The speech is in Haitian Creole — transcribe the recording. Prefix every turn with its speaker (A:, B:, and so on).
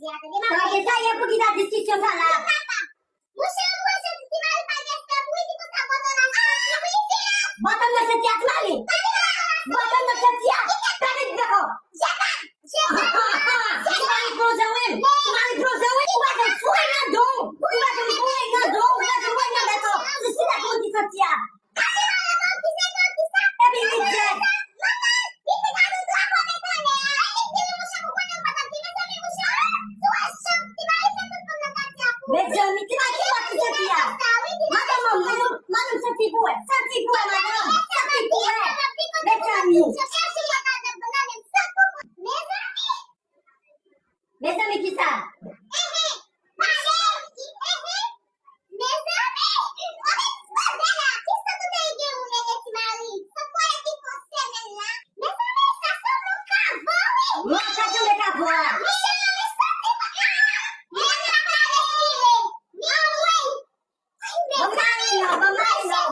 A: Perché sai è pochi dati schizzo sala. Bottom na setiak lali. Bottom na setiak. Tarik beko. Sumali prozawin. Sumali prozawin. Uwasan fuay na dong. Uwasan fuay na dong. Uwasan fuay na beto. Sila ko di setiak. Ebi lijet. Medyo miti-mati waktu setia. Maka manum setibuwe. Setibuwe manum. Setibuwe. Medyo mi. Medyo mi kita. Maka cuma kabur. Bamain lo.